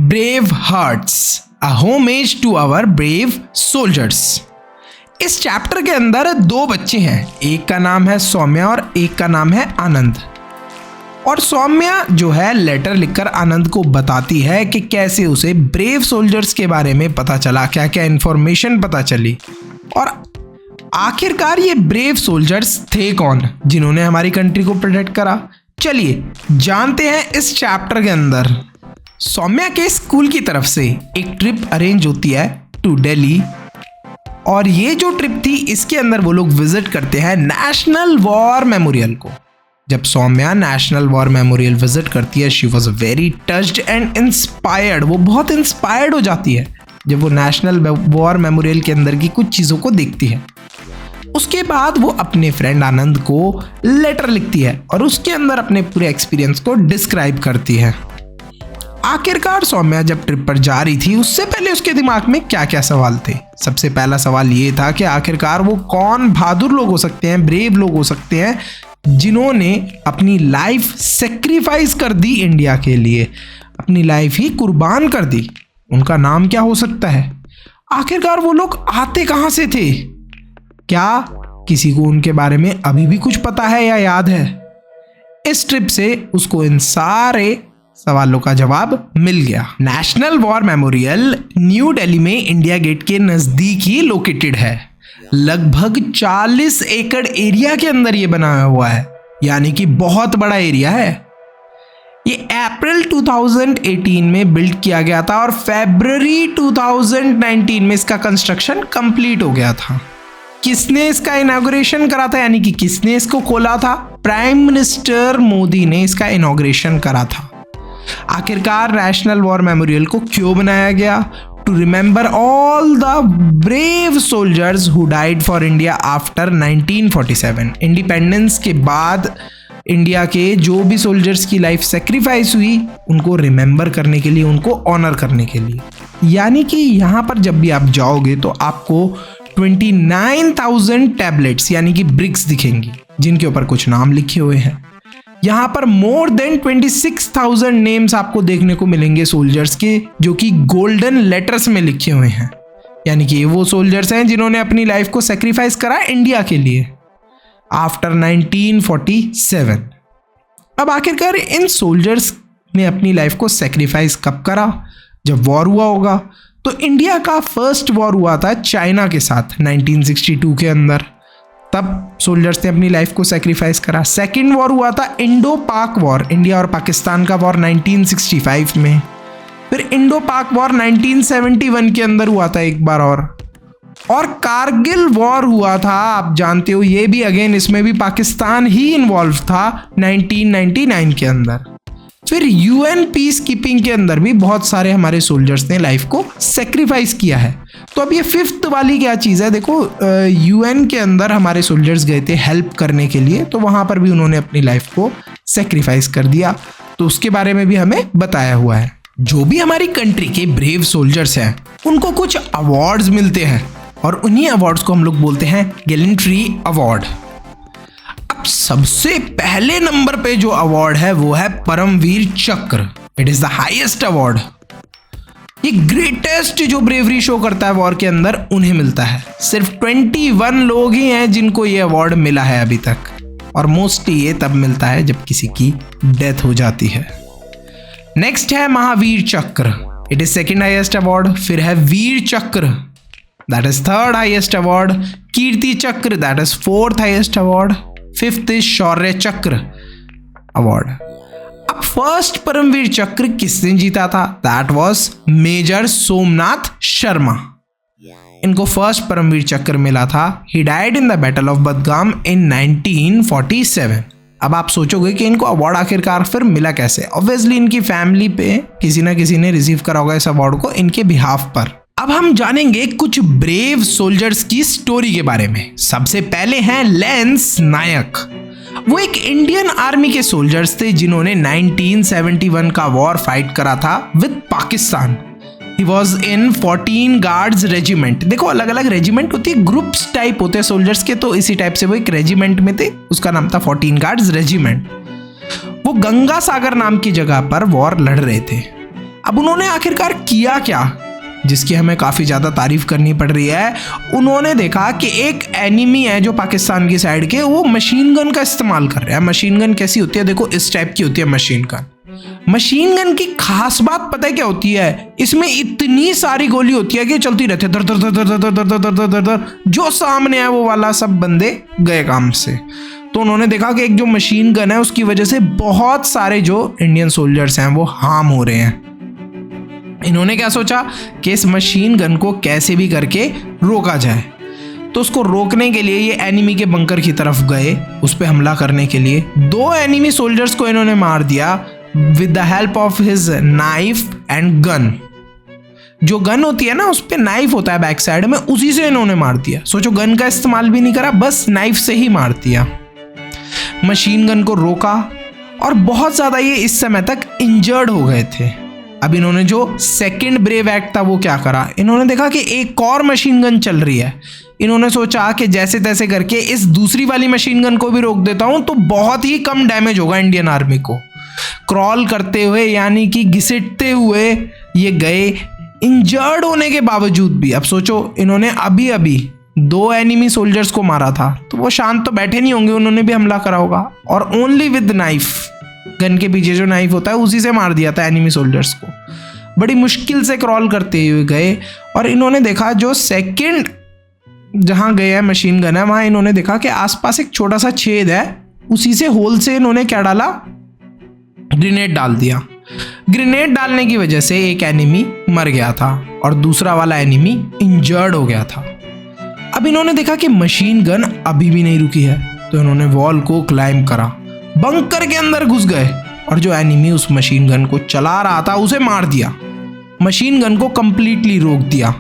Brave hearts, a homage to our brave soldiers. इस chapter के अंदर दो बच्चे हैं, एक का नाम है सौम्या और एक का नाम है आनंद। और सौम्या जो है लेटर लिखकर आनंद को बताती है कि कैसे उसे ब्रेव सोल्जर्स के बारे में पता चला, क्या क्या इंफॉर्मेशन पता चली और आखिरकार ये ब्रेव सोल्जर्स थे कौन जिन्होंने हमारी कंट्री को प्रोटेक्ट करा। चलिए जानते हैं इस चैप्टर के अंदर। सौम्या के स्कूल की तरफ से एक ट्रिप अरेंज होती है टू दिल्ली और ये जो ट्रिप थी इसके अंदर वो लोग विजिट करते हैं नेशनल वॉर मेमोरियल को। जब Soumya national war memorial visit करती है, she was very touched and inspired. वो बहुत इंस्पायर्ड हो जाती है जब वो नेशनल वॉर मेमोरियल के अंदर की कुछ चीज़ों को देखती है। उसके बाद वो अपने फ्रेंड आनंद को लेटर लिखती है और उसके अंदर अपने पूरे एक्सपीरियंस को डिस्क्राइब करती है। आखिरकार सौम्या जब ट्रिप पर जा रही थी उससे पहले उसके दिमाग में क्या क्या सवाल थे। सबसे पहला सवाल ये था कि आखिरकार वो कौन बहादुर लोग हो सकते हैं, ब्रेव लोग हो सकते हैं जिन्होंने अपनी लाइफ सेक्रीफाइस कर दी इंडिया के लिए, अपनी लाइफ ही कुर्बान कर दी। उनका नाम क्या हो सकता है? आखिरकार वो लोग आते कहाँ से थे? क्या किसी को उनके बारे में अभी भी कुछ पता है या याद है? इस ट्रिप से उसको इन सारे सवालों का जवाब मिल गया। National war memorial new Delhi में इंडिया गेट के नजदीक ही लोकेटेड है। लगभग 40 एकड़ एरिया के अंदर ये बनाया हुआ है, यानी कि बहुत बड़ा एरिया है। ये अप्रैल 2018 में बिल्ड किया गया था और फरवरी 2019 में इसका कंस्ट्रक्शन कंप्लीट हो गया था। किसने इसका इनॉग्रेशन करा था, यानी कि किसने इसको खोला था? प्राइम मिनिस्टर मोदी ने इसका इनॉग्रेशन करा था। आखिरकार नेशनल वॉर मेमोरियल को क्यों बनाया गया? To remember all the brave soldiers who died for India after 1947। Independence के बाद इंडिया के जो भी सोल्जर्स की लाइफ सेक्रीफाइस हुई उनको रिमेंबर करने के लिए, उनको ऑनर करने के लिए। यानी कि यहाँ पर जब भी आप जाओगे तो आपको 29,000 टैबलेट्स यानी कि ब्रिक्स दिखेंगी जिनके ऊपर कुछ नाम लिखे हुए हैं। यहाँ पर मोर देन 26,000 नेम्स आपको देखने को मिलेंगे सोल्जर्स के, जो कि गोल्डन लेटर्स में लिखे हुए हैं। यानी कि वो सोल्जर्स हैं जिन्होंने अपनी लाइफ को सेक्रीफाइस करा इंडिया के लिए आफ्टर 1947। अब आखिरकार इन सोल्जर्स ने अपनी लाइफ को सेक्रीफाइस कब करा? जब वॉर हुआ होगा। तो इंडिया का फर्स्ट वॉर हुआ था चाइना के साथ 1962 के अंदर, तब सोल्जर्स ने अपनी लाइफ को सेक्रीफाइस करा। सेकेंड वॉर हुआ था इंडो पाक वॉर, इंडिया और पाकिस्तान का वॉर 1965 में। फिर इंडो पाक वॉर 1971 के अंदर हुआ था एक बार और कारगिल वॉर हुआ था, आप जानते हो ये भी, अगेन इसमें भी पाकिस्तान ही इन्वॉल्व था 1999 के अंदर। फिर यूएन पीस कीपिंग के अंदर भी बहुत सारे हमारे सोल्जर्स ने लाइफ को सेक्रीफाइस किया है। तो अब ये फिफ्थ वाली क्या चीज़ है? देखो, यूएन के अंदर हमारे सोल्जर्स गए थे हेल्प करने के लिए, तो वहाँ पर भी उन्होंने अपनी लाइफ को सेक्रीफाइस कर दिया, तो उसके बारे में भी हमें बताया हुआ है। जो भी हमारी कंट्री के ब्रेव सोल्जर्स हैं उनको कुछ अवार्ड्स मिलते हैं और उन्हीं अवार्ड्स को हम लोग बोलते हैं गैलेंट्री अवार्ड। अब सबसे पहले नंबर पे जो अवार्ड है वो है परमवीर चक्र। It is the highest award. ये ग्रेटेस्ट जो ब्रेवरी शो करता है वॉर के अंदर उन्हें मिलता है। सिर्फ 21 लोग ही हैं जिनको ये अवार्ड मिला है अभी तक, और मोस्टली ये तब मिलता है जब किसी की डेथ हो जाती है। नेक्स्ट है Mahavir Chakra, it is second highest award. फिर है Vir Chakra, that is third highest award. Kirti Chakra, that is fourth highest award. Fifth is Shaurya Chakra award. अब फर्स्ट परमवीर चक्र किसने जीता था? That was major Somnath Sharma. इनको फर्स्ट परमवीर चक्र मिला था। He died in the battle of Badgam in 1947। अब आप सोचोगे कि इनको अवार्ड आखिरकार फिर मिला कैसे? ऑब्वियसली इनकी फैमिली पे किसी ना किसी ने रिसीव करा होगा इस अवार्ड को इनके बिहाफ पर। अब हम जानेंगे कुछ ब्रेव सोल्जर्स की स्टोरी के बारे में। सबसे पहले हैं लेंस नायक। वो एक इंडियन आर्मी के सोल्जर्स थे जिन्होंने 1971 का वॉर फाइट करा था with Pakistan. He was in 14 guards regiment. देखो, अलग अलग रेजिमेंट होती है, ग्रुप्स टाइप होते हैं सोल्जर्स के, तो इसी टाइप से वो एक रेजिमेंट में थे, उसका नाम था 14 गार्ड्स रेजिमेंट। वो गंगा सागर नाम की जगह पर वॉर लड़ रहे थे। अब उन्होंने आखिरकार किया क्या, जिसकी हमें काफ़ी ज़्यादा तारीफ करनी पड़ रही है। उन्होंने देखा कि एक एनिमी है जो पाकिस्तान की साइड के, वो मशीन गन का इस्तेमाल कर रहा है। मशीन गन कैसी होती है, देखो इस टाइप की होती है मशीन गन। मशीन गन की खास बात पता है क्या होती है, इसमें इतनी सारी गोली होती है कि चलती रहती है, दर दर दर दर दर दर दर दर दर दर, जो सामने है वो वाला सब बंदे गए काम से। तो उन्होंने देखा कि एक जो मशीन गन है उसकी वजह से बहुत सारे जो इंडियन सोल्जर्स हैं वो हार्म हो रहे हैं। इन्होंने क्या सोचा कि इस मशीन गन को कैसे भी करके रोका जाए। तो उसको रोकने के लिए ये एनिमी के बंकर की तरफ गए, उस पर हमला करने के लिए। 2 एनिमी सोल्जर्स को इन्होंने मार दिया with the help of his knife and gun. जो गन होती है ना उस पर नाइफ होता है बैक साइड में, उसी से इन्होंने मार दिया। सोचो, गन का इस्तेमाल भी नहीं करा, बस नाइफ से ही मार दिया। मशीन गन को रोका और बहुत ज़्यादा ये इस समय तक इंजर्ड हो गए थे। अब इन्होंने जो सेकंड ब्रेव एक्ट था वो क्या करा, इन्होंने देखा कि एक और मशीन गन चल रही है। इन्होंने सोचा कि जैसे तैसे करके इस दूसरी वाली मशीन गन को भी रोक देता हूं तो बहुत ही कम डैमेज होगा इंडियन आर्मी को। क्रॉल करते हुए यानी कि घिसटते हुए ये गए, इंजर्ड होने के बावजूद भी। अब सोचो, इन्होंने अभी अभी 2 एनिमी सोल्जर्स को मारा था, तो वो शांत तो बैठे नहीं होंगे, उन्होंने भी हमला करा होगा। और ओनली विद नाइफ, गन के पीछे जो नाइफ होता है उसी से मार दिया था एनिमी सोल्जर्स को। बड़ी मुश्किल से क्रॉल करते हुए गए और इन्होंने देखा जो सेकंड जहां गए हैं मशीन गन है, वहां इन्होंने देखा कि आसपास एक छोटा सा छेद है, उसी से होल से इन्होंने क्या डाला, ग्रेनेड डाल दिया। ग्रेनेड डालने की वजह से एक एनिमी मर गया था और दूसरा वाला एनिमी इंजर्ड हो गया था। अब इन्होंने देखा कि मशीन गन अभी भी नहीं रुकी है, तो इन्होंने वॉल को क्लाइंब करा, बंकर के अंदर घुस गए और जो एनिमी उस मशीन गन को चला रहा था उसे मार दिया। मशीन गन को कंप्लीटली रोक दिया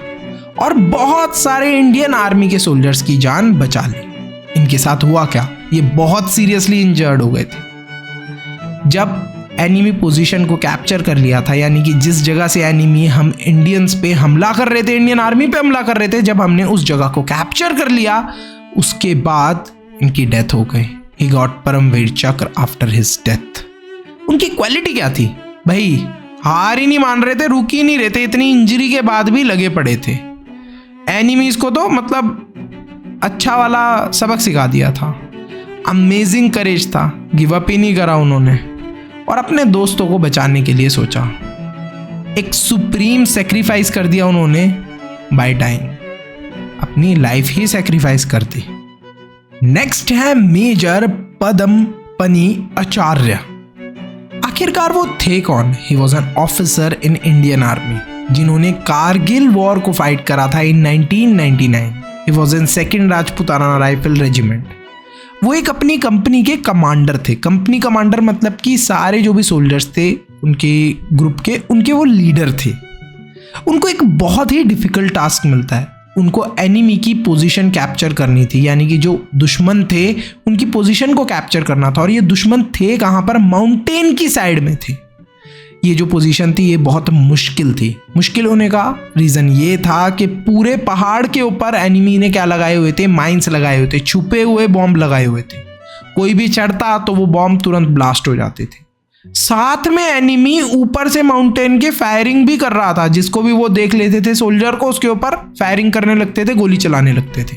और बहुत सारे इंडियन आर्मी के सोल्जर्स की जान बचा ली। इनके साथ हुआ क्या, ये बहुत सीरियसली इंजर्ड हो गए थे। जब एनिमी पोजीशन को कैप्चर कर लिया था, यानी कि जिस जगह से एनिमी हम इंडियंस पे हमला कर रहे थे, इंडियन आर्मी पे हमला कर रहे थे, जब हमने उस जगह को कैप्चर कर लिया उसके बाद इनकी डेथ हो गई। He got परमवीर चक्र आफ्टर हिज डेथ। उनकी क्वालिटी क्या थी भाई, हार ही नहीं मान रहे थे, रुक ही नहीं रहे थे, इतनी इंजरी के बाद भी लगे पड़े थे। एनिमीज को तो मतलब अच्छा वाला सबक सिखा दिया था। अमेजिंग करेज था, गिव अप ही नहीं करा उन्होंने और अपने दोस्तों को बचाने के लिए सोचा। एक सुप्रीम सेक्रीफाइस कर दिया उन्होंने बाय डाइंग, अपनी लाइफ ही सेक्रीफाइस कर दी। नेक्स्ट है मेजर पदमपनी आचार्य। आखिरकार वो थे कौन? He was an officer in Indian army जिन्होंने कारगिल वॉर को फाइट करा था इन 1999। He was in 2nd Rajputana rifle regiment. वो एक अपनी कंपनी के कमांडर थे। कंपनी कमांडर मतलब कि सारे जो भी सोल्जर्स थे उनके ग्रुप के, उनके वो लीडर थे। उनको एक बहुत ही डिफिकल्ट टास्क मिलता है, उनको एनिमी की पोजीशन कैप्चर करनी थी, यानी कि जो दुश्मन थे उनकी पोजीशन को कैप्चर करना था। और ये दुश्मन थे कहाँ पर? माउंटेन की साइड में थे। ये जो पोजीशन थी ये बहुत मुश्किल थी। मुश्किल होने का रीज़न ये था कि पूरे पहाड़ के ऊपर एनिमी ने क्या लगाए हुए थे? माइंस लगाए हुए थे, छुपे हुए बॉम्ब लगाए हुए थे। कोई भी चढ़ता तो वो बॉम्ब तुरंत ब्लास्ट हो जाते थे। साथ में एनिमी ऊपर से माउंटेन के फायरिंग भी कर रहा था, जिसको भी वो देख लेते थे सोल्जर को, उसके ऊपर फायरिंग करने लगते थे, गोली चलाने लगते थे।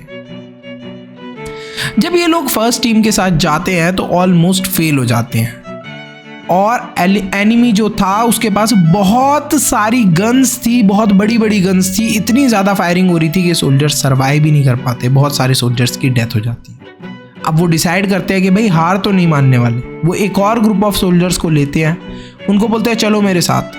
जब ये लोग फर्स्ट टीम के साथ जाते हैं तो ऑलमोस्ट फेल हो जाते हैं और एनिमी जो था उसके पास बहुत सारी गन्स थी, बहुत बड़ी बड़ी गन्स थी। इतनी ज़्यादा फायरिंग हो रही थी कि सोल्जर्स सर्वाइव भी नहीं कर पाते, बहुत सारे सोल्जर्स की डेथ हो जाती है। अब वो डिसाइड करते हैं कि भाई हार तो नहीं मानने वाले। वो एक और ग्रुप ऑफ सोल्जर्स को लेते हैं, उनको बोलते हैं चलो मेरे साथ,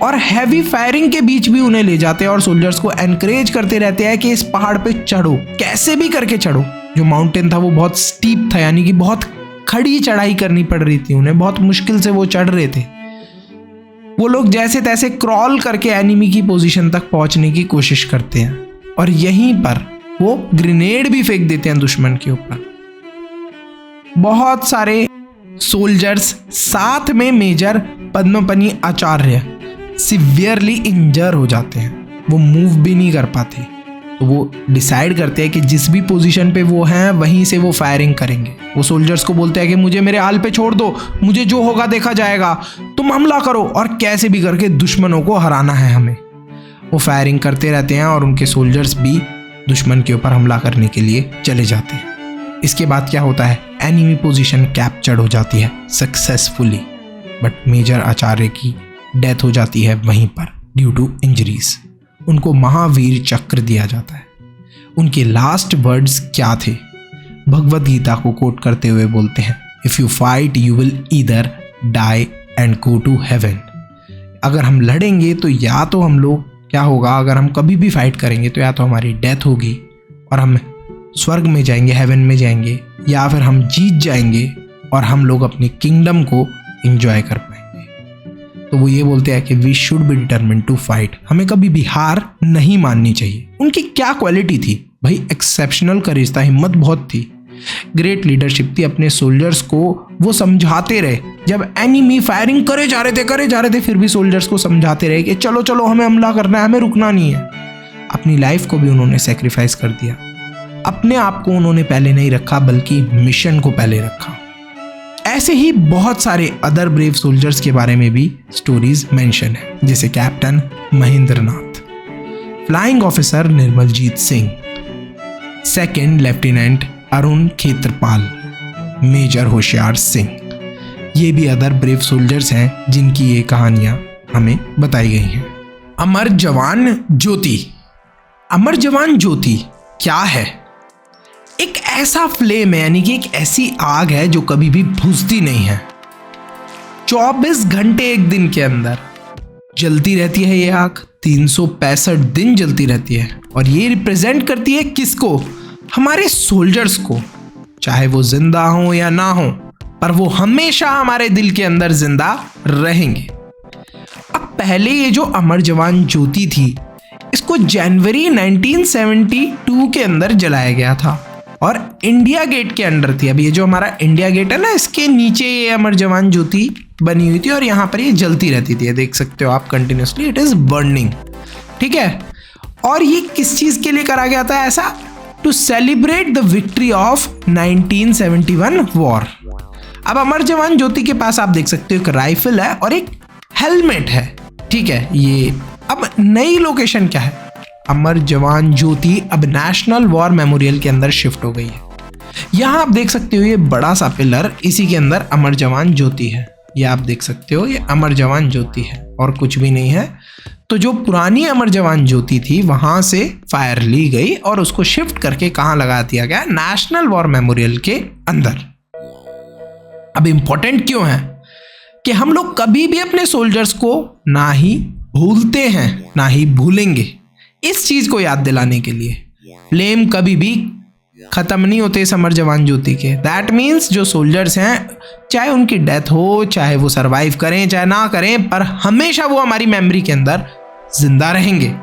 और हैवी फायरिंग के बीच भी उन्हें ले जाते हैं और सोल्जर्स को एनकरेज करते रहते हैं कि इस पहाड़ पे चढ़ो, कैसे भी करके चढ़ो। जो माउंटेन था वो बहुत स्टीप था, यानी कि बहुत खड़ी चढ़ाई करनी पड़ रही थी उन्हें, बहुत मुश्किल से वो चढ़ रहे थे। वो लोग जैसे तैसे क्रॉल करके एनिमी की पोजीशन तक पहुंचने की कोशिश करते हैं और यहीं पर वो ग्रेनेड भी फेंक देते हैं दुश्मन के ऊपर। बहुत सारे सोल्जर्स साथ में मेजर पद्मपनी आचार्य सिवियरली इंजर हो जाते हैं, वो मूव भी नहीं कर पाते। तो वो डिसाइड करते हैं कि जिस भी पोजीशन पे वो हैं वहीं से वो फायरिंग करेंगे। वो सोल्जर्स को बोलते हैं कि मुझे मेरे हाल पे छोड़ दो, मुझे जो होगा देखा जाएगा, तुम हमला करो और कैसे भी करके दुश्मनों को हराना है हमें। वो फायरिंग करते रहते हैं और उनके सोल्जर्स भी दुश्मन के ऊपर हमला करने के लिए चले जाते हैं। इसके बाद क्या होता है, एनिमी पोजीशन कैप्चर्ड हो जाती है सक्सेसफुली, बट मेजर आचार्य की डेथ हो जाती है वहीं पर ड्यू टू इंजरीज। उनको महावीर चक्र दिया जाता है। उनके लास्ट वर्ड्स क्या थे, भगवत गीता को कोट करते हुए बोलते हैं, if you fight you will either die and go to heaven. अगर हम लड़ेंगे तो या तो हम लोग क्या होगा, अगर हम कभी भी फाइट करेंगे तो या तो हमारी डेथ होगी और हम स्वर्ग में जाएंगे, हेवन में जाएंगे, या फिर हम जीत जाएंगे और हम लोग अपनी किंगडम को एंजॉय कर पाएंगे। तो वो ये बोलते हैं कि we should be determined to fight, हमें कभी भी हार नहीं माननी चाहिए। उनकी क्या क्वालिटी थी भाई, एक्सेप्शनल करेज था, हिम्मत बहुत थी, ग्रेट लीडरशिप थी। अपने सोल्जर्स को वो समझाते रहे, जब एनिमी फायरिंग करे जा रहे थे फिर भी सोल्जर्स को समझाते रहे कि चलो चलो हमें हमला करना है, हमें रुकना नहीं है। अपनी लाइफ को भी उन्होंने सेक्रीफाइस कर दिया। अपने आप को उन्होंने पहले नहीं रखा बल्कि मिशन को पहले रखा। ऐसे ही बहुत सारे अदर ब्रेव सोल्जर्स के बारे में भी स्टोरीज मेंशन है, जैसे captain Mahendra Nath, flying officer Nirmaljit Singh, second lieutenant Arun Khetarpal, major Hoshiar Singh. ये भी अदर ब्रेव सोल्जर्स हैं जिनकी ये कहानियां हमें बताई गई हैं। अमर जवान ज्योति। अमर जवान ज्योति क्या है? एक ऐसा फ्लेम है, यानी कि एक ऐसी आग है जो कभी भी बुझती नहीं है। 24 घंटे एक दिन के अंदर जलती रहती है ये आग, 365 दिन जलती रहती है। और ये रिप्रेजेंट करती है किसको? हमारे सोल्जर्स को, चाहे वो जिंदा हो या ना हो, पर वो हमेशा हमारे दिल के अंदर जिंदा रहेंगे। अब पहले ये जो अमर जवान ज्योति थी, इसको जनवरी 1972 के अंदर जलाया गया था और इंडिया गेट के अंडर थी। अब ये जो हमारा इंडिया गेट है ना, इसके नीचे ये अमर जवान ज्योति बनी हुई थी और यहाँ पर ये जलती रहती थी। देख सकते हो आप कंटिन्यूसली, इट इज बर्निंग, ठीक है। और ये किस चीज के लिए करा गया था ऐसा? To celebrate the victory of 1971 war. अब अमर जवान ज्योति के पास आप देख सकते हो एक राइफल है और एक हेलमेट है, ठीक है। ये अब नई लोकेशन क्या है? अमर जवान ज्योति अब नेशनल वॉर मेमोरियल के अंदर शिफ्ट हो गई है। यहाँ आप देख सकते हो ये बड़ा सा पिलर, इसी के अंदर अमर जवान ज्योति है। ये आप देख सकते हो, ये अमर जवान ज्योति है और कुछ भी नहीं है। तो जो पुरानी अमर जवान ज्योति थी वहां से फायर ली गई और उसको शिफ्ट करके कहाँ लगा दिया गया? नेशनल वॉर मेमोरियल के अंदर। अब इंपॉर्टेंट क्यों है कि हम लोग कभी भी अपने सोल्जर्स को ना ही भूलते हैं ना ही भूलेंगे। इस चीज को याद दिलाने के लिए फ्लेम कभी भी खत्म नहीं होते इस अमर जवान ज्योति के। दैट मीन्स जो सोल्जर्स हैं, चाहे उनकी डेथ हो, चाहे वो सरवाइव करें चाहे ना करें, पर हमेशा वो हमारी मेमोरी के अंदर जिंदा रहेंगे।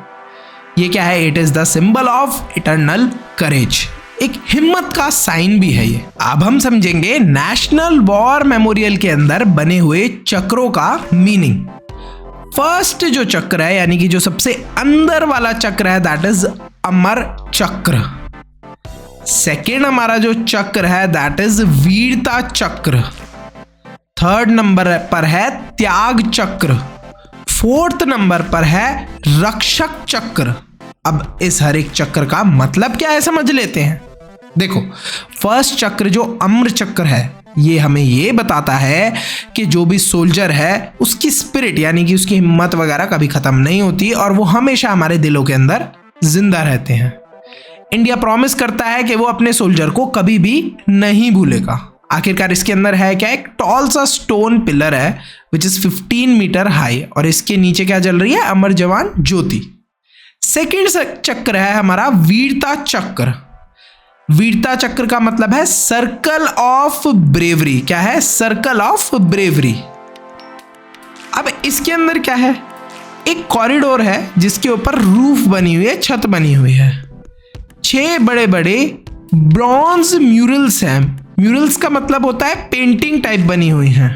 ये क्या है? It is the symbol of eternal courage, एक हिम्मत का साइन भी है ये। अब हम समझेंगे नेशनल वॉर मेमोरियल के अंदर बने हुए चक्रों का मीनिंग। फर्स्ट जो चक्र है, यानी कि जो सबसे अंदर वाला चक्र है, दैट इज अमर चक्र। सेकेंड हमारा जो चक्र है दैट इज वीरता चक्र। थर्ड नंबर पर है त्याग चक्र। फोर्थ नंबर पर है रक्षक चक्र। अब इस हर एक चक्र का मतलब क्या है समझ लेते हैं। देखो, फर्स्ट चक्र जो अम्र चक्र है, ये हमें ये बताता है कि जो भी सोल्जर है उसकी स्पिरिट, यानी कि उसकी हिम्मत वगैरह कभी खत्म नहीं होती और वो हमेशा हमारे दिलों के अंदर जिंदा रहते हैं। इंडिया प्रॉमिस करता है कि वो अपने सोल्जर को कभी भी नहीं भूलेगा। आखिरकार इसके अंदर है क्या? एक टॉल सा स्टोन पिलर है विच इज 15 मीटर हाई और इसके नीचे क्या जल रही है? अमर जवान ज्योति। सेकेंड चक्र है हमारा वीरता चक्र। वीरता चक्र का मतलब है सर्कल ऑफ ब्रेवरी। क्या है? Circle of bravery. अब इसके अंदर क्या है? एक कॉरिडोर है जिसके ऊपर रूफ बनी हुई है, छत बनी हुई है। 6 बड़े बड़े ब्रॉन्ज म्यूरल्स हैं। म्यूरल्स का मतलब होता है पेंटिंग टाइप बनी हुई हैं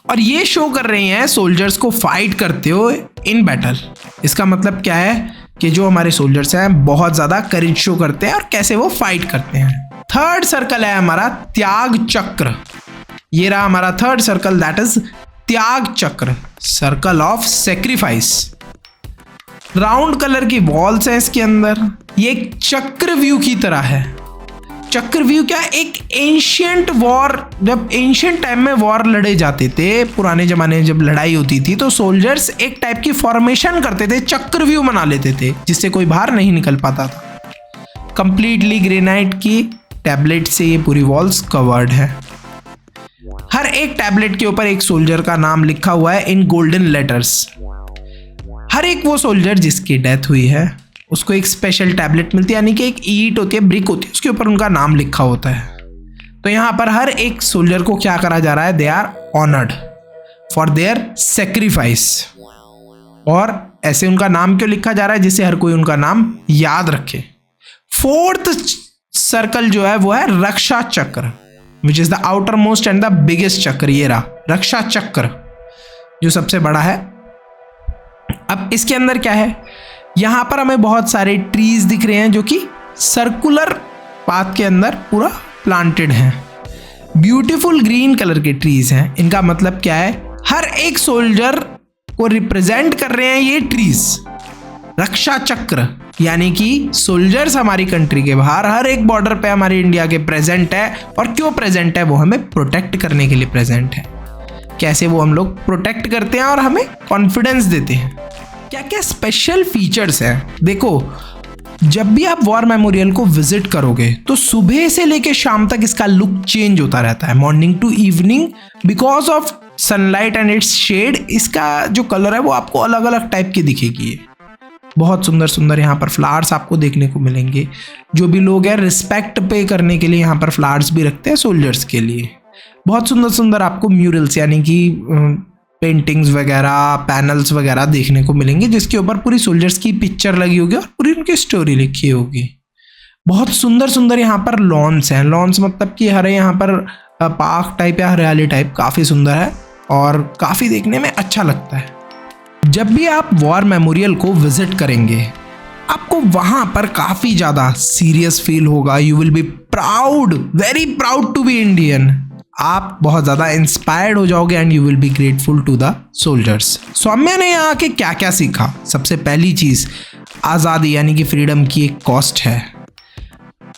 और ये शो कर रही हैं सोल्जर्स को फाइट करते हुए इन बैटल। इसका मतलब क्या है कि जो हमारे सोल्जर्स हैं बहुत ज़्यादा करेज शो करते हैं और कैसे वो फाइट करते हैं। थर्ड सर्कल है हमारा त्याग चक्र। ये रहा हमारा थर्ड सर्कल, दैट इज त्याग चक्र, circle of sacrifice. Round colour की वॉल्स हैं इसके अंदर। ये एक चक्रव्यूह की तरह है। चक्रव्यूह क्या, एक एंशियंट वॉर, जब एंशियंट टाइम में वॉर लड़े जाते थे, पुराने जमाने में जब लड़ाई होती थी तो सोल्जर्स एक टाइप की फॉर्मेशन करते थे, चक्रव्यूह बना लेते थे जिससे कोई बाहर नहीं निकल पाता था। कंप्लीटली ग्रेनाइट की टैबलेट से ये पूरी वॉल्स कवर्ड है। हर एक टैबलेट के ऊपर एक सोल्जर का नाम लिखा हुआ है इन गोल्डन लेटर्स। हर एक वो सोल्जर जिसकी डेथ हुई है उसको एक स्पेशल टैबलेट मिलती है, यानी कि एक ईट होती है, ब्रिक होती है, उसके ऊपर उनका नाम लिखा होता है। तो यहाँ पर हर एक सोल्जर को क्या करा जा रहा है, they are honoured for their sacrifice. और ऐसे उनका नाम क्यों लिखा जा रहा है, जिससे हर कोई उनका नाम याद रखे। फोर्थ सर्कल जो है वो है रक्षा चक्र, which is the outer most and the biggest चक्र। ये रहा रक्षा चक्र जो सबसे बड़ा है। अब इसके अंदर क्या है, यहाँ पर हमें बहुत सारे ट्रीज दिख रहे हैं जो कि सर्कुलर पाथ के अंदर पूरा प्लांटेड हैं। ब्यूटीफुल ग्रीन कलर के ट्रीज हैं। इनका मतलब क्या है, हर एक सोल्जर को रिप्रेजेंट कर रहे हैं ये ट्रीज। रक्षा चक्र यानी कि सोल्जर्स हमारी कंट्री के बाहर हर एक बॉर्डर पे हमारे इंडिया के प्रेजेंट है। और क्यों प्रेजेंट है, वो हमें प्रोटेक्ट करने के लिए प्रेजेंट है। कैसे वो हम लोग प्रोटेक्ट करते हैं और हमें कॉन्फिडेंस देते हैं। क्या क्या स्पेशल फीचर्स हैं, देखो जब भी आप वॉर मेमोरियल को विजिट करोगे तो सुबह से लेके शाम तक इसका लुक चेंज होता रहता है, morning to evening, because of sunlight and its shade. इसका जो कलर है वो आपको अलग अलग टाइप की दिखेगी। बहुत सुंदर सुंदर यहाँ पर फ्लावर्स आपको देखने को मिलेंगे। जो भी लोग हैं रिस्पेक्ट पे करने के लिए यहाँ पर फ्लावर्स भी रखते हैं सोल्जर्स के लिए। बहुत सुंदर सुंदर आपको म्यूरल्स यानी कि पेंटिंग्स वगैरह, पैनल्स वगैरह देखने को मिलेंगे, जिसके ऊपर पूरी सोल्जर्स की पिक्चर लगी होगी और पूरी उनकी स्टोरी लिखी होगी। बहुत सुंदर सुंदर यहाँ पर लॉन्स हैं। लॉन्स मतलब कि हरे यहाँ पर पार्क टाइप या हरियाली टाइप, काफ़ी सुंदर है और काफ़ी देखने में अच्छा लगता है। जब भी आप वॉर मेमोरियल को विजिट करेंगे आपको वहाँ पर काफ़ी ज़्यादा सीरियस फील होगा। You will be proud, very proud to be Indian. आप बहुत ज़्यादा इंस्पायर्ड हो जाओगे and you will be grateful to the soldiers. Soumya ने यहाँ आके क्या क्या सीखा, सबसे पहली चीज़ आज़ादी यानी कि फ्रीडम की एक कॉस्ट है।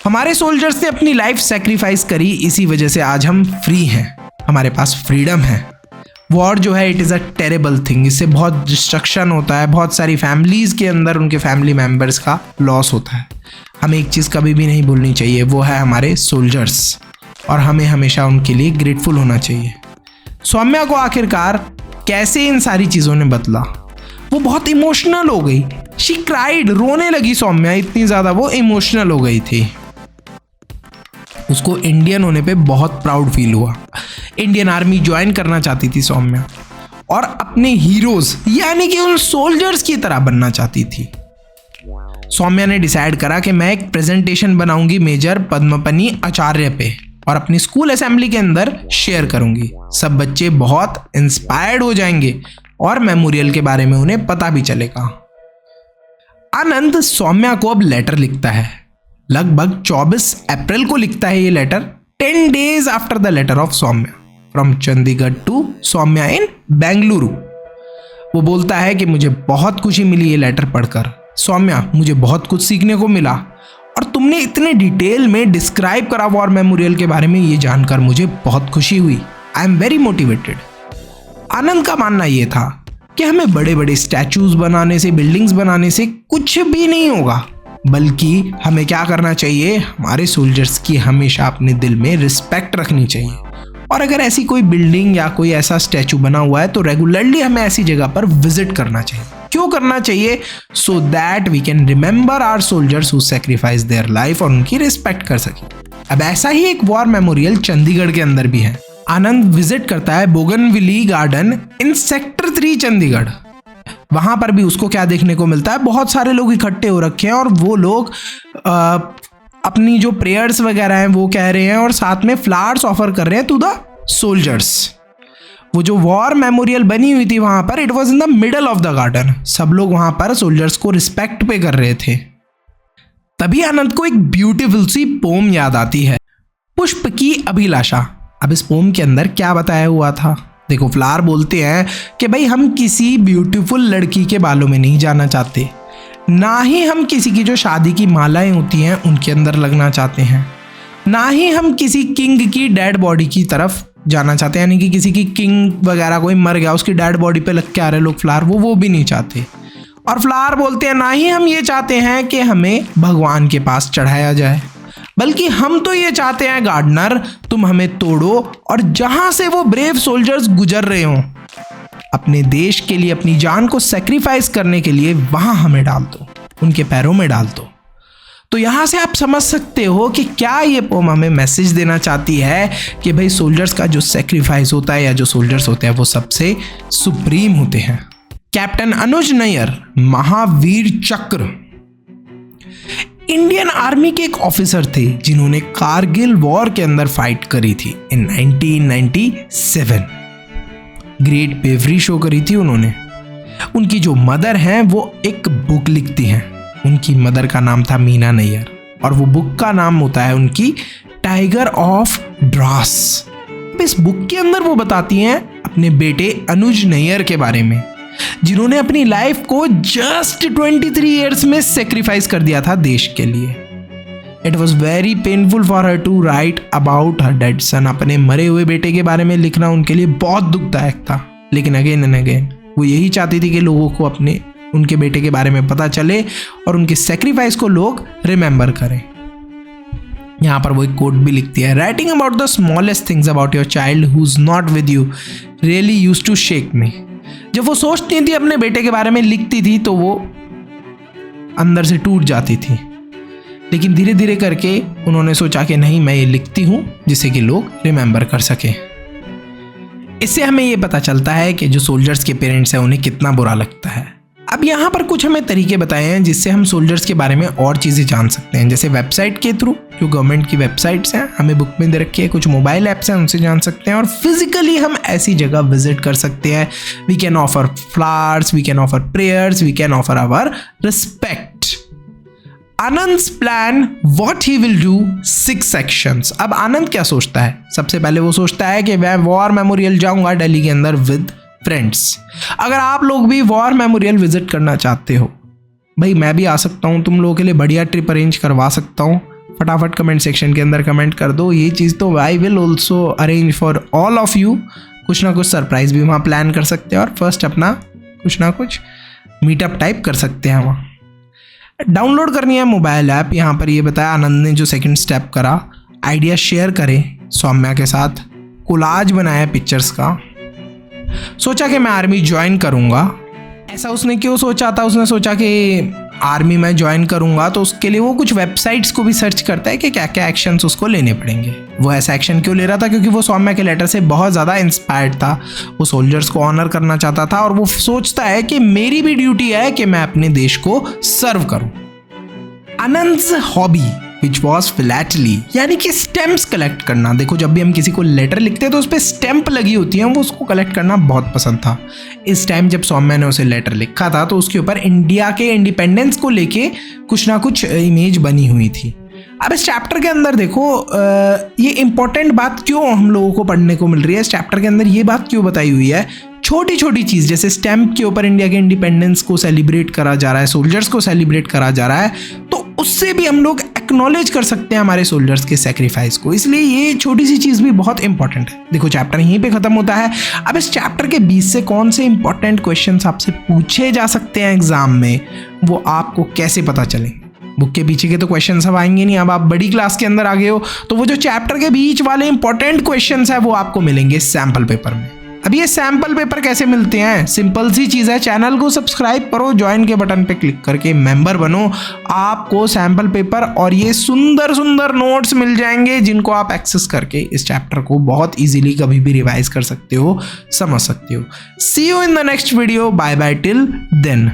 हमारे सोल्जर्स ने अपनी लाइफ सेक्रीफाइस करी, इसी वजह से आज हम फ्री हैं, हमारे पास फ्रीडम है। वॉर जो है it is a terrible thing, इससे बहुत डिस्ट्रक्शन होता है, बहुत सारी फैमिलीज़ के अंदर उनके फैमिली मेम्बर्स का लॉस होता है। हमें एक चीज़ कभी भी नहीं भूलनी चाहिए, वो है हमारे सोल्जर्स, और हमें हमेशा उनके लिए ग्रेटफुल होना चाहिए। सौम्या को आखिरकार कैसे इन सारी चीज़ों ने बदला, वो बहुत इमोशनल हो गई। शी क्राइड, रोने लगी सौम्या, इतनी ज़्यादा वो इमोशनल हो गई थी। उसको इंडियन होने पे बहुत प्राउड फील हुआ। इंडियन आर्मी ज्वाइन करना चाहती थी सौम्या और अपने हीरोज यानी कि उन सोल्जर्स की तरह बनना चाहती थी। सौम्या ने डिसाइड करा कि मैं एक प्रेजेंटेशन बनाऊंगी मेजर पद्मपनी आचार्य पे और अपनी स्कूल असेंबली के अंदर शेयर करूंगी। सब बच्चे बहुत इंस्पायर्ड हो जाएंगे और मेमोरियल के बारे में उन्हें पता भी चलेगा। आनंद सौम्या को अब लेटर लिखता है, लगभग 24 अप्रैल को लिखता है ये letter, 10 days after the letter of Saumya from Chandigarh to Saumya in Bengaluru. वो बोलता है कि मुझे बहुत खुशी मिली ये लेटर पढ़कर सौम्या, मुझे बहुत कुछ सीखने को मिला और तुमने इतने डिटेल में डिस्क्राइब करा वॉर मेमोरियल के बारे में, ये जानकर मुझे बहुत खुशी हुई। I am very motivated. Anand का मानना ये था कि हमें बड़े बड़े स्टैचूज बनाने से, बिल्डिंग्स बनाने से कुछ भी नहीं होगा, बल्कि हमें क्या करना चाहिए, हमारे सोल्जर्स की हमेशा अपने दिल में रिस्पेक्ट रखनी चाहिए। और अगर ऐसी कोई बिल्डिंग या कोई ऐसा स्टैचू बना हुआ है तो रेगुलरली हमें ऐसी जगह पर विजिट करना चाहिए। क्यों करना चाहिए? So that we can remember our soldiers who sacrifice their life और उनकी रिस्पेक्ट कर सके। अब ऐसा ही एक वॉर मेमोरियल चंडीगढ़ के अंदर भी है। आनंद विजिट करता है बोगनविली गार्डन इन सेक्टर 3 चंडीगढ़। वहां पर भी उसको क्या देखने को मिलता है, बहुत सारे लोग इकट्ठे हो रखे हैं और वो लोग अपनी जो प्रेयर्स वगैरह हैं वो कह रहे हैं और साथ में फ्लावर्स ऑफर कर रहे हैं टू द सोल्जर्स। वो जो वॉर मेमोरियल बनी हुई थी वहां पर, it was in the middle of the garden. सब लोग वहां पर सोल्जर्स को रिस्पेक्ट पे कर रहे थे। तभी आनंद को एक ब्यूटीफुल सी पोम याद आती है, पुष्प की अभिलाषा। अब इस पोम के अंदर क्या बताया हुआ था? देखो, फ्लावर बोलते हैं कि भाई हम किसी ब्यूटीफुल लड़की के बालों में नहीं जाना चाहते, ना ही हम किसी की जो शादी की मालाएं होती हैं उनके अंदर लगना चाहते हैं, ना ही हम किसी किंग की डेड बॉडी की तरफ जाना चाहते हैं, यानी कि किसी की किंग वगैरह कोई मर गया उसकी डेड बॉडी पे लग के आ रहे लोग फ्लावर, वो भी नहीं चाहते। और फ्लावर बोलते हैं ना ही हम ये चाहते हैं कि हमें भगवान के पास चढ़ाया जाए, बल्कि हम तो ये चाहते हैं गार्डनर तुम हमें तोड़ो और जहां से वो ब्रेव सोल्जर्स गुजर रहे हों अपने देश के लिए, अपनी जान को सेक्रीफाइस करने के लिए, वहां हमें डाल दो, उनके पैरों में डाल दो। तो यहां से आप समझ सकते हो कि क्या ये पोम हमें मैसेज देना चाहती है कि भाई सोल्जर्स का जो सेक्रीफाइस होता है या जो सोल्जर्स होते हैं वो सबसे सुप्रीम होते हैं। कैप्टन अनुज नैयर, महावीर चक्र, इंडियन आर्मी के एक ऑफिसर थे जिन्होंने कारगिल वॉर के अंदर फाइट करी थी इन 1997। ग्रेट बेवरी शो करी थी उन्होंने। उनकी जो मदर हैं वो एक बुक लिखती हैं। उनकी मदर का नाम था मीना नैयर और वो बुक का नाम होता है उनकी टाइगर ऑफ ड्रास। इस बुक के अंदर वो बताती हैं अपने बेटे अनुज नैयर के बारे में, जिन्होंने अपनी लाइफ को जस्ट 23 इयर्स में सेक्रीफाइस कर दिया था देश के लिए। It was very painful for her to write about her dead son. अपने मरे हुए बेटे के बारे में लिखना उनके लिए बहुत दुखदायक था, लेकिन अगेन एंड अगेन वो यही चाहती थी कि लोगों को उनके बेटे के बारे में पता चले और उनके सेक्रीफाइस को लोग रिमेंबर करें। यहाँ पर वो एक कोट भी लिखती है, writing about the smallest things about your child who is not with you really used to shake me. जब वो सोचती थी अपने बेटे के बारे में लिखती थी तो वो अंदर से टूट जाती थी, लेकिन धीरे धीरे करके उन्होंने सोचा कि नहीं, मैं ये लिखती हूं जिससे कि लोग रिमेंबर कर सकें। इससे हमें ये पता चलता है कि जो सोल्जर्स के पेरेंट्स हैं उन्हें कितना बुरा लगता है। अब यहाँ पर कुछ हमें तरीके बताए हैं जिससे हम सोल्जर्स के बारे में और चीज़ें जान सकते हैं, जैसे वेबसाइट के थ्रू, जो गवर्नमेंट की वेबसाइट्स हैं हमें बुक में दे रखी है, कुछ मोबाइल ऐप्स हैं उनसे जान सकते हैं, और फिजिकली हम ऐसी जगह विजिट कर सकते हैं। We can offer flowers, we can offer prayers, we can offer our respect. Anand's plan what he will do 6 sections. अब आनंद क्या सोचता है? सबसे पहले वो सोचता है कि मैं वॉर मेमोरियल जाऊंगा दिल्ली के अंदर विद फ्रेंड्स। अगर आप लोग भी वॉर मेमोरियल विजिट करना चाहते हो, भाई मैं भी आ सकता हूँ, तुम लोगों के लिए बढ़िया ट्रिप अरेंज करवा सकता हूँ। फटाफट कमेंट सेक्शन के अंदर कमेंट कर दो ये चीज़, तो I will also arrange for all of you. कुछ ना कुछ सरप्राइज भी वहाँ प्लान कर सकते हैं और फर्स्ट अपना कुछ ना कुछ मीटअप टाइप कर सकते हैं वहाँ। डाउनलोड करनी है मोबाइल ऐप। यहाँ पर ये बताया आनंद ने जो सेकंड स्टेप करा, आइडिया शेयर करें सौम्या के साथ, कोलाज बनाया पिक्चर्स का, सोचा कि मैं आर्मी ज्वाइन करूँगा। ऐसा उसने क्यों सोचा था? उसने सोचा कि आर्मी में ज्वाइन करूँगा तो उसके लिए वो कुछ वेबसाइट्स को भी सर्च करता है कि क्या क्या एक्शंस उसको लेने पड़ेंगे। वो ऐसा एक्शन क्यों ले रहा था? क्योंकि वो सौम्या के लेटर से बहुत ज़्यादा इंस्पायर्ड था। वो सोल्जर्स को ऑनर करना चाहता था और वो सोचता है कि मेरी भी ड्यूटी है कि मैं अपने देश को सर्व करूँ। आनंद्स हॉबी विच वॉज फिलैटली, यानी कि स्टैम्प्स कलेक्ट करना। देखो, जब भी हम किसी को लेटर लिखते हैं तो उस पर स्टैम्प लगी होती है, वो उसको कलेक्ट करना बहुत पसंद था। इस टाइम जब सौम्या ने उसे लेटर लिखा था तो उसके ऊपर इंडिया के इंडिपेंडेंस को लेके कुछ ना कुछ इमेज बनी हुई थी। अब इस चैप्टर के अंदर देखो ये इंपॉर्टेंट बात क्यों हम लोगों को पढ़ने को मिल रही है। इस चैप्टर के अंदर ये बात क्यों बताई हुई है, छोटी छोटी चीज़ जैसे स्टैम्प के ऊपर इंडिया के इंडिपेंडेंस को सेलिब्रेट करा जा रहा है, सोल्जर्स को सेलिब्रेट करा जा रहा है, तो उससे भी हम लोग एक्नॉलेज कर सकते हैं हमारे सोल्जर्स के सेक्रीफाइस को। इसलिए ये छोटी सी चीज़ भी बहुत इंपॉर्टेंट है। देखो, चैप्टर यहीं पे खत्म होता है। अब इस चैप्टर के 20 से कौन से इंपॉर्टेंट क्वेश्चंस आपसे पूछे जा सकते हैं एग्जाम में, वो आपको कैसे पता चले? बुक के पीछे के तो क्वेश्चन सब आएंगे नहीं। अब आप बड़ी क्लास के अंदर आ गए हो तो वो जो चैप्टर के बीच वाले इंपॉर्टेंट क्वेश्चंस है वो आपको मिलेंगे सैंपल पेपर में। अब ये सैंपल पेपर कैसे मिलते हैं? सिंपल सी चीज़ है, चैनल को सब्सक्राइब करो, ज्वाइन के बटन पे क्लिक करके मेंबर बनो। आपको सैंपल पेपर और ये सुंदर सुंदर नोट्स मिल जाएंगे जिनको आप एक्सेस करके इस चैप्टर को बहुत इजीली कभी भी रिवाइज कर सकते हो, समझ सकते हो। See you in the next video. Bye bye till then.